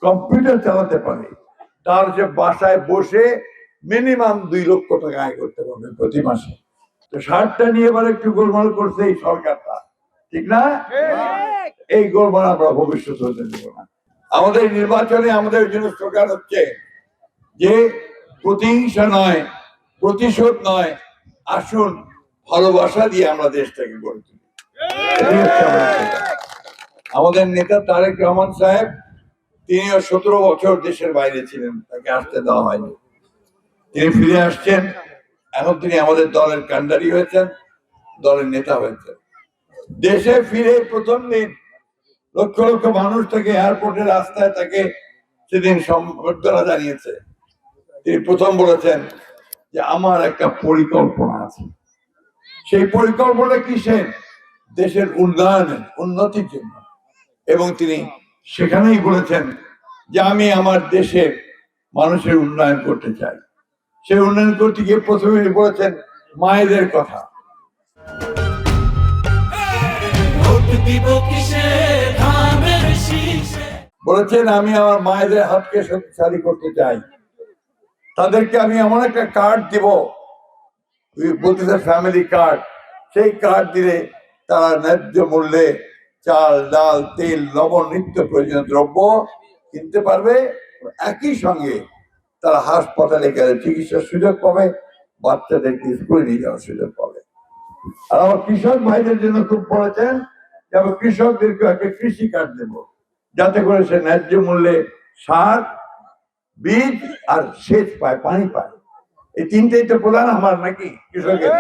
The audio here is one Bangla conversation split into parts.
কম্পিউটার চালাতে পারে, তার যে বাসায় বসে মিনিমাম 2 লক্ষ টাকা আয় করতে পারবে প্রতি মাসে। তো সারটা নিয়ে এবার একটু গোলমাল করছে এই সরকারটা, ঠিক না? এই গোলমাল আমরা ভবিষ্যৎ হতে দেব না। আমাদের নির্বাচনে আমাদের জন্য স্লোগান হচ্ছে যে প্রতিহিংসা নয়, প্রতিশোধ নয়, আসুন ভালোবাসা দিয়ে আমরা দেশটাকে গড়ে তুলি। আমাদের নেতা তারেক রহমান সাহেব, তিনিও 17 বছর দেশের বাইরে ছিলেন, তাকে আসতে দেওয়া হয়নি। তিনি ফিরে আসছেন, এখন তিনি আমাদের দলের কান্ডারি হয়েছেন, দলের নেতা হয়েছেন। দেশে ফিরে প্রথম দিন লক্ষ লক্ষ মানুষ তাকে এয়ারপোর্টের রাস্তায় তাকে সেদিন সম্বর্ধনা জানিয়েছে। তিনি প্রথম বলেছেন যে আমার একটা পরিকল্পনা আছে। সেই পরিকল্পনা কিসের? দেশের উন্নয়নের, উন্নতির জন্য। এবং তিনি সেখানেই বলেছেন যে আমি আমার দেশের মানুষের উন্নয়ন করতে চাই। সেই উন্নয়ন করতে গিয়ে প্রথমে বলেছেন মায়েদের কথা। বলেছেন আমি আমার মায়েদের হাতকে শক্তিশালী করতে চাই, তাদেরকে আমি এমন একটা কার্ড দিব, বলতেছে ফ্যামিলি কার্ড। সেই কার্ড দিলে তারা ন্যায্য মূল্যে চাল, ডাল, তেল, লবণ, নিত্য প্রয়োজনীয় দ্রব্য কিনতে পারবে। একই সঙ্গে তারা হাসপাতালে গেলে চিকিৎসার সুযোগ পাবে, বাচ্চাদেরকে স্কুলে নিয়ে যাওয়ার সুযোগ পাবে। আর আমার কৃষক ভাইদের জন্য খুব বলেছেন যে আমি কৃষকদেরকে একটা কৃষি কার্ড দেব, যাতে করে সে ন্যায্য মূল্যে সার, বীজ আর সেচ পায়, পানি পায়। এই তিনটেই তো প্রধান আমার নাকি কৃষকের।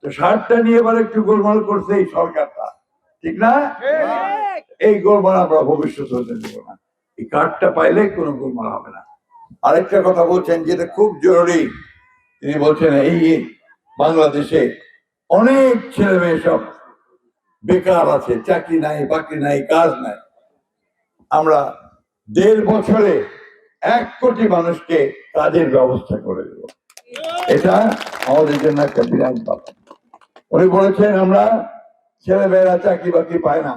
তো সারটা নিয়ে এবার একটু গোলমাল করছে এই সরকারটা, ঠিক না? এই গোলমাল আমরা ভবিষ্যৎ হতে দেব না। এই কার্ডটা পাইলে কোনো গোলমাল হবে না। আরেকটা কথা বলছেন যেটা খুব জরুরি, তিনি বলছেন এই বাংলাদেশে অনেক ছেলে মেয়ে সব বেকার আছে, চাকরি নাই, বাকরি নাই, কাজ নাই। আমরা 1.5 বছরে 1 কোটি মানুষকে কাজের ব্যবস্থা করে দেব। এটা আমাদের জন্য একটা বিরাট ব্যাপার। উনি বলেছেন আমরা ছেলে মেয়েরা চাকরি বাকরি পায় না,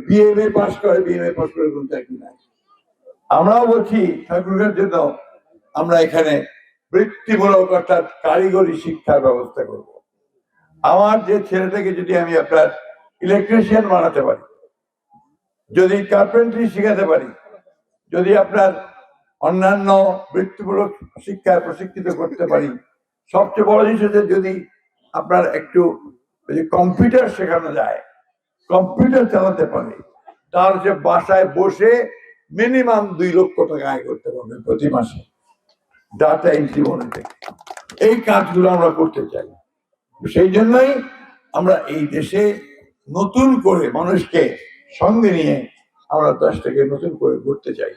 বিএমএ পাস করে, বিএমএ পাস করে কোনো চাকরি নাই। আমরাও বলছি ঠাকুরের জন্য আমরা এখানে বৃত্তিমূলক অর্থাৎ কারিগরি শিক্ষার ব্যবস্থা করব। আমার যে ছেলেটাকে যদি আমি আপনার ইলেকট্রিশিয়ান বানাতে পারি, যদি কার্পেন্ট্রি শিখাতে পারি, যদি আপনার অন্যান্য বৃত্তিমূলক শিক্ষায় প্রশিক্ষিত করতে পারি, সবচেয়ে বড় জিনিস হচ্ছে যদি আপনার একটু কম্পিউটার শেখানো যায়, কম্পিউটার চালাতে পারে, তার যে বাসায় বসে মিনিমাম 2 লক্ষ টাকা আয় করতে পারবে প্রতি মাসে, ডাটা এন্ট্রি মনে থেকে। এই কাজগুলো আমরা করতে চাই। সেই জন্যই আমরা এই দেশে নতুন করে মানুষকে সঙ্গে নিয়ে আমরা দেশটাকে নতুন করে করতে চাই।